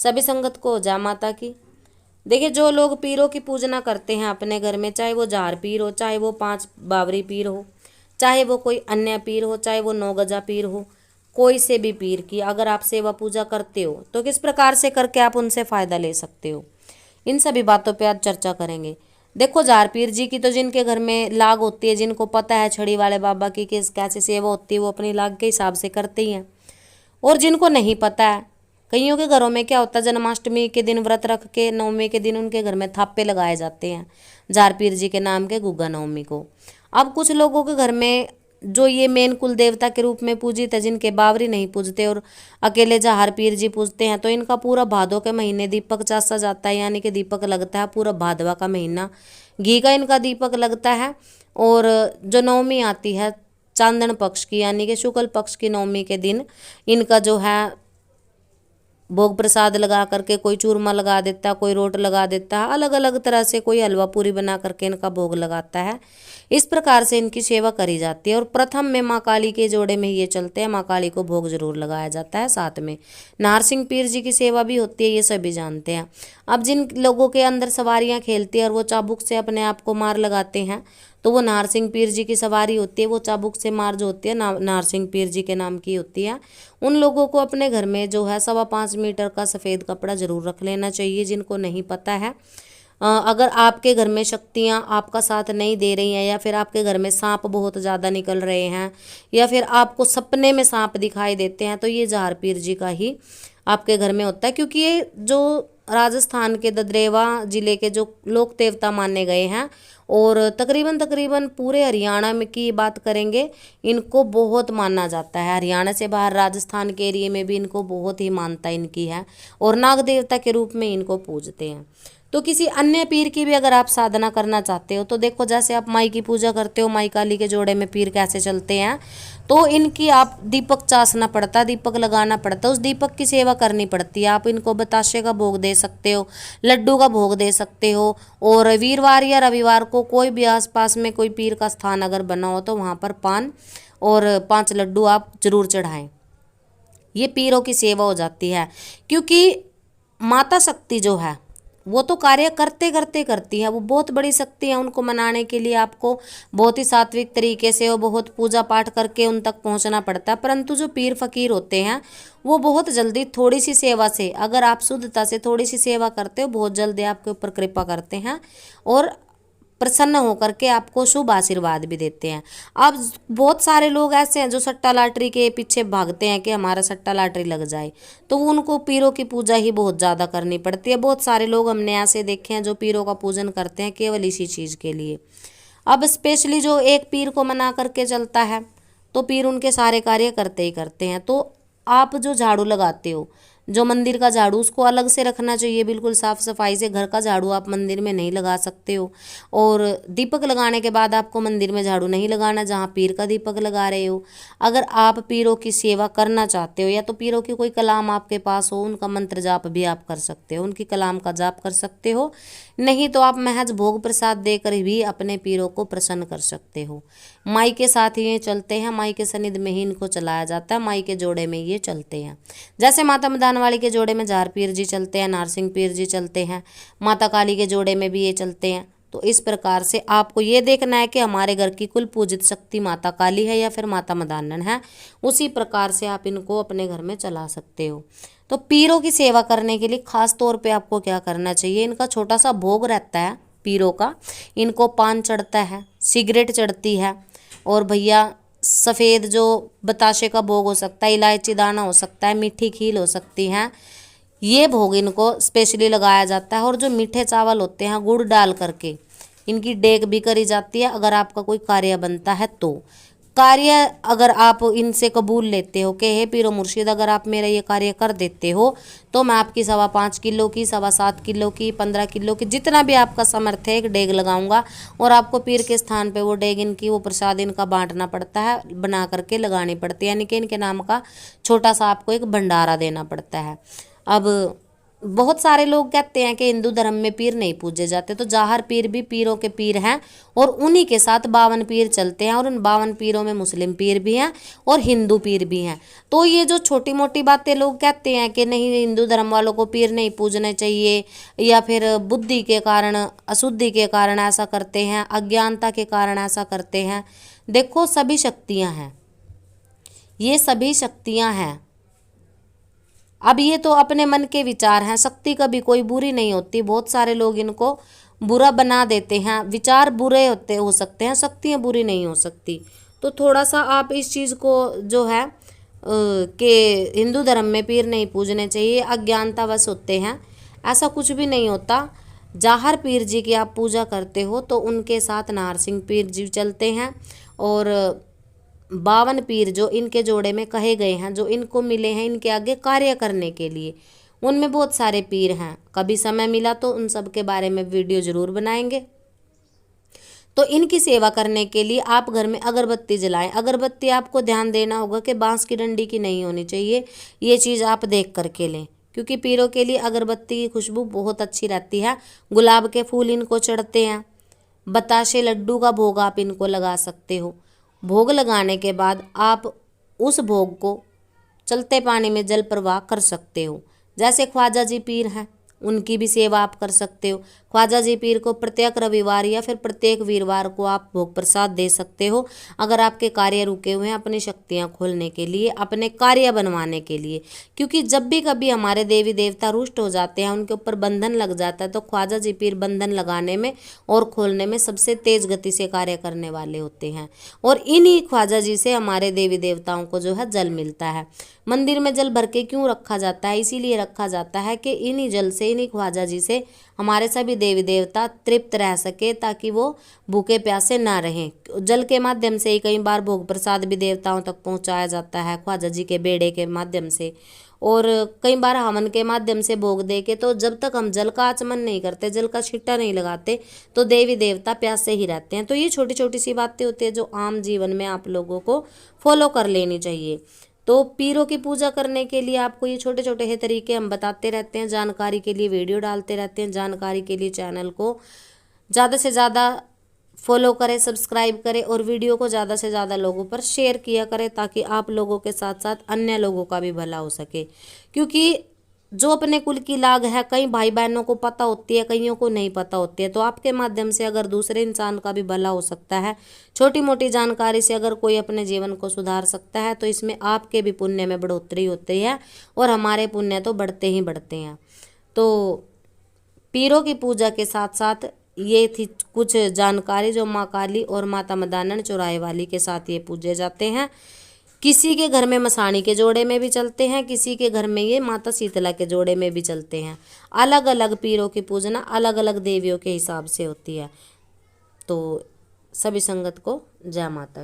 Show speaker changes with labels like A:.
A: सभी संगत को जय माता की। देखिए, जो लोग पीरों की पूजना करते हैं अपने घर में, चाहे वो जार पीर हो, चाहे वो 5 बावरी पीर हो, चाहे वो कोई अन्य पीर हो, चाहे वो 9 गजा पीर हो, कोई से भी पीर की अगर आप सेवा पूजा करते हो तो किस प्रकार से करके आप उनसे फ़ायदा ले सकते हो, इन सभी बातों पे आज चर्चा करेंगे। देखो, जार पीर जी की तो जिनके घर में लाग होती है, जिनको पता है छड़ी वाले बाबा की किस कैसे सेवा होती है, वो अपनी लाग के हिसाब से करते ही हैं। और जिनको नहीं पता है, कईयों के घरों में क्या होता है, जन्माष्टमी के दिन व्रत रख के नवमी के दिन उनके घर में थापे लगाए जाते हैं जार पीर जी के नाम के गुग्गा नवमी को। अब कुछ लोगों के घर में जो ये मेन कुल देवता के रूप में पूजित है, जिनके बावरी नहीं पूजते और अकेले जहार पीर जी पूजते हैं, तो इनका पूरा भादों के महीने दीपक चासा जाता है, यानी कि दीपक लगता है पूरा भादवा का महीना, घी का इनका दीपक लगता है। और जो नवमी आती है चांदन पक्ष की, यानी कि शुक्ल पक्ष की नवमी के दिन इनका जो है भोग प्रसाद लगा करके, कोई चूरमा लगा देता है, कोई रोट लगा देता है, अलग अलग तरह से कोई हलवा पूरी बना करके इनका भोग लगाता है। इस प्रकार से इनकी सेवा करी जाती है। और प्रथम में माँ काली के जोड़े में ये चलते हैं, माँ काली को भोग जरूर लगाया जाता है। साथ में नारसिंह पीर जी की सेवा भी होती है, ये सभी जानते हैं। अब जिन लोगों के अंदर सवारियाँ खेलती है और वो चाबुक से अपने आप को मार लगाते हैं, तो वो नारसिंह पीर जी की सवारी होती है। वो चाबुक से मार जो होती है नारसिंह पीर जी के नाम की होती है। उन लोगों को अपने घर में जो है 5.25 मीटर का सफ़ेद कपड़ा जरूर रख लेना चाहिए, जिनको नहीं पता है। अगर आपके घर में शक्तियाँ आपका साथ नहीं दे रही हैं, या फिर आपके घर में सांप बहुत ज़्यादा निकल रहे हैं, या फिर आपको सपने में सांप दिखाई देते हैं, तो ये जार पीर जी का ही आपके घर में होता है। क्योंकि ये जो राजस्थान के ददरेवा जिले के जो लोक देवता माने गए हैं, और तकरीबन तकरीबन पूरे हरियाणा में की बात करेंगे, इनको बहुत माना जाता है। हरियाणा से बाहर राजस्थान के एरिए में भी इनको बहुत ही मानता इनकी है, और नाग देवता के रूप में इनको पूजते हैं। तो किसी अन्य पीर की भी अगर आप साधना करना चाहते हो, तो देखो, जैसे आप माई की पूजा करते हो, माई काली के जोड़े में पीर कैसे चलते हैं, तो इनकी आप दीपक चासना पड़ता है, दीपक लगाना पड़ता है, उस दीपक की सेवा करनी पड़ती है। आप इनको बताशे का भोग दे सकते हो, लड्डू का भोग दे सकते हो, और वीरवार या रविवार को कोई भी आसपास में कोई पीर का स्थान अगर बना हो तो वहाँ पर पान और 5 लड्डू आप जरूर चढ़ाएं। ये पीरों की सेवा हो जाती है। क्योंकि माता शक्ति जो है वो तो कार्य करते करते करती है, वो बहुत बड़ी शक्ति है। उनको मनाने के लिए आपको बहुत ही सात्विक तरीके से और बहुत पूजा पाठ करके उन तक पहुंचना पड़ता है। परंतु जो पीर फकीर होते हैं वो बहुत जल्दी थोड़ी सी सेवा से, अगर आप शुद्धता से थोड़ी सी सेवा करते हो, बहुत जल्दी आपके ऊपर कृपा करते हैं और प्रसन्न होकर के आपको शुभ आशीर्वाद भी देते हैं। अब बहुत सारे लोग ऐसे हैं जो सट्टा लॉटरी के पीछे भागते हैं कि हमारा सट्टा लॉटरी लग जाए, तो उनको पीरों की पूजा ही बहुत ज़्यादा करनी पड़ती है। बहुत सारे लोग हमने ऐसे देखे हैं जो पीरों का पूजन करते हैं केवल इसी चीज़ के लिए। अब स्पेशली जो एक पीर को मना करके चलता है, तो पीर उनके सारे कार्य करते ही करते हैं। तो आप जो झाड़ू लगाते हो, जो मंदिर का झाड़ू, उसको अलग से रखना चाहिए, बिल्कुल साफ सफाई से। घर का झाड़ू आप मंदिर में नहीं लगा सकते हो, और दीपक लगाने के बाद आपको मंदिर में झाड़ू नहीं लगाना जहाँ पीर का दीपक लगा रहे हो। अगर आप पीरों की सेवा करना चाहते हो, या तो पीरों की कोई कलाम आपके पास हो, उनका मंत्र जाप भी आप कर सकते हो, उनकी कलाम का जाप कर सकते हो। नहीं तो आप महज भोग प्रसाद देकर भी अपने पीरों को प्रसन्न कर सकते हो। माई के साथ ही ये चलते हैं, माई के सनिध में ही इनको चलाया जाता है, माई के जोड़े में ये चलते हैं। जैसे माता मदान वाली के जोड़े में जार पीर जी चलते हैं, नारसिंह पीर जी चलते हैं, माता काली के जोड़े में भी ये चलते हैं। तो इस प्रकार से आपको ये देखना है कि हमारे घर की कुल पूजित शक्ति माता काली है या फिर माता मदानन है, उसी प्रकार से आप इनको अपने घर में चला सकते हो। तो पीरों की सेवा करने के लिए खास तौर पे आपको क्या करना चाहिए, इनका छोटा सा भोग रहता है पीरों का। इनको पान चढ़ता है, सिगरेट चढ़ती है, और भैया सफ़ेद जो बताशे का भोग हो सकता है, इलायची दाना हो सकता है, मीठी खील हो सकती हैं, ये भोग इनको स्पेशली लगाया जाता है। और जो मीठे चावल होते हैं गुड़ डाल करके इनकी डेग भी करी जाती है। अगर आपका कोई कार्य बनता है तो कार्य अगर आप इनसे कबूल लेते हो कि हे पीरो मुर्शिद, अगर आप मेरा ये कार्य कर देते हो तो मैं आपकी 5.25 किलो की, 7.25 किलो की, 15 किलो की, जितना भी आपका सामर्थ्य है, एक डेग लगाऊंगा। और आपको पीर के स्थान पे वो डेग इनकी, वो प्रसाद इनका बांटना पड़ता है, बना करके लगानी पड़ती है, यानी कि इनके नाम का छोटा सा आपको एक भंडारा देना पड़ता है। अब बहुत सारे लोग कहते हैं कि हिंदू धर्म में पीर नहीं पूजे जाते, तो जाहर पीर भी पीरों के पीर हैं और उन्हीं के साथ 52 पीर चलते हैं और उन 52 पीरों में मुस्लिम पीर भी हैं और हिंदू पीर भी हैं। तो ये जो छोटी मोटी बातें लोग कहते हैं कि नहीं हिंदू धर्म वालों को पीर नहीं पूजने चाहिए या फिर बुद्धि के कारण अशुद्धि के कारण ऐसा करते हैं, अज्ञानता के कारण ऐसा करते हैं, देखो सभी शक्तियाँ हैं, ये सभी शक्तियाँ हैं। अब ये तो अपने मन के विचार हैं, शक्ति कभी कोई बुरी नहीं होती, बहुत सारे लोग इनको बुरा बना देते हैं, विचार बुरे हो सकते हैं, शक्तियाँ बुरी नहीं हो सकती। तो थोड़ा सा आप इस चीज़ को जो है कि हिंदू धर्म में पीर नहीं पूजने चाहिए, अज्ञानतावश होते हैं, ऐसा कुछ भी नहीं होता। जाहर पीर जी की आप पूजा करते हो तो उनके साथ नारसिंह पीर जी चलते हैं और 52 पीर जो इनके जोड़े में कहे गए हैं, जो इनको मिले हैं इनके आगे कार्य करने के लिए, उनमें बहुत सारे पीर हैं। कभी समय मिला तो उन सब के बारे में वीडियो ज़रूर बनाएंगे। तो इनकी सेवा करने के लिए आप घर में अगरबत्ती जलाएं। अगरबत्ती आपको ध्यान देना होगा कि बांस की डंडी की नहीं होनी चाहिए, ये चीज़ आप देख करके लें, क्योंकि पीरों के लिए अगरबत्ती की खुशबू बहुत अच्छी रहती है। गुलाब के फूल इनको चढ़ते हैं, बताशे लड्डू का भोग आप इनको लगा सकते हो। भोग लगाने के बाद आप उस भोग को चलते पानी में जल प्रवाह कर सकते हो। जैसे ख्वाजा जी पीर हैं, उनकी भी सेवा आप कर सकते हो। ख्वाजा जी पीर को प्रत्येक रविवार या फिर प्रत्येक वीरवार को आप भोग प्रसाद दे सकते हो, अगर आपके कार्य रुके हुए हैं, अपनी शक्तियां खोलने के लिए, अपने कार्य बनवाने के लिए। क्योंकि जब भी कभी हमारे देवी देवता रुष्ट हो जाते हैं, उनके ऊपर बंधन लग जाता है, तो ख्वाजा जी पीर बंधन लगाने में और खोलने में सबसे तेज गति से कार्य करने वाले होते हैं। और इन्हीं ख्वाजा जी से हमारे देवी देवताओं को जो है जल मिलता है। मंदिर में जल भर के क्यों रखा जाता है? इसीलिए रखा जाता है कि इन्हीं जल से, इन्हीं ख्वाजा जी से हमारे सभी देवी देवता तृप्त रह सके, ताकि वो भूखे प्यासे ना रहें। जल के माध्यम से ही कई बार भोग प्रसाद भी देवताओं तक पहुंचाया जाता है, ख्वाजा जी के बेड़े के माध्यम से, और कई बार हवन के माध्यम से भोग दे के। तो जब तक हम जल का आचमन नहीं करते, जल का छिट्टा नहीं लगाते, तो देवी देवता प्यासे ही रहते हैं। तो ये छोटी छोटी सी बातें होती है जो आम जीवन में आप लोगों को फॉलो कर लेनी चाहिए। तो पीरों की पूजा करने के लिए आपको ये छोटे छोटे ही तरीके हम बताते रहते हैं, जानकारी के लिए वीडियो डालते रहते हैं। जानकारी के लिए चैनल को ज़्यादा से ज़्यादा फॉलो करें, सब्सक्राइब करें और वीडियो को ज़्यादा से ज़्यादा लोगों पर शेयर किया करें, ताकि आप लोगों के साथ साथ अन्य लोगों का भी भला हो सके। क्योंकि जो अपने कुल की लाग है, कई भाई बहनों को पता होती है, कईयों को नहीं पता होती है। तो आपके माध्यम से अगर दूसरे इंसान का भी भला हो सकता है, छोटी मोटी जानकारी से अगर कोई अपने जीवन को सुधार सकता है, तो इसमें आपके भी पुण्य में बढ़ोतरी होती है और हमारे पुण्य तो बढ़ते ही बढ़ते हैं। तो पीरों की पूजा के साथ साथ ये थी कुछ जानकारी जो माँ काली और माता मदानन चौराहे वाली के साथ ये पूजे जाते हैं। किसी के घर में मसाणी के जोड़े में भी चलते हैं, किसी के घर में ये माता शीतला के जोड़े में भी चलते हैं। अलग अलग पीरों की पूजना अलग अलग देवियों के हिसाब से होती है। तो सभी संगत को जय माता।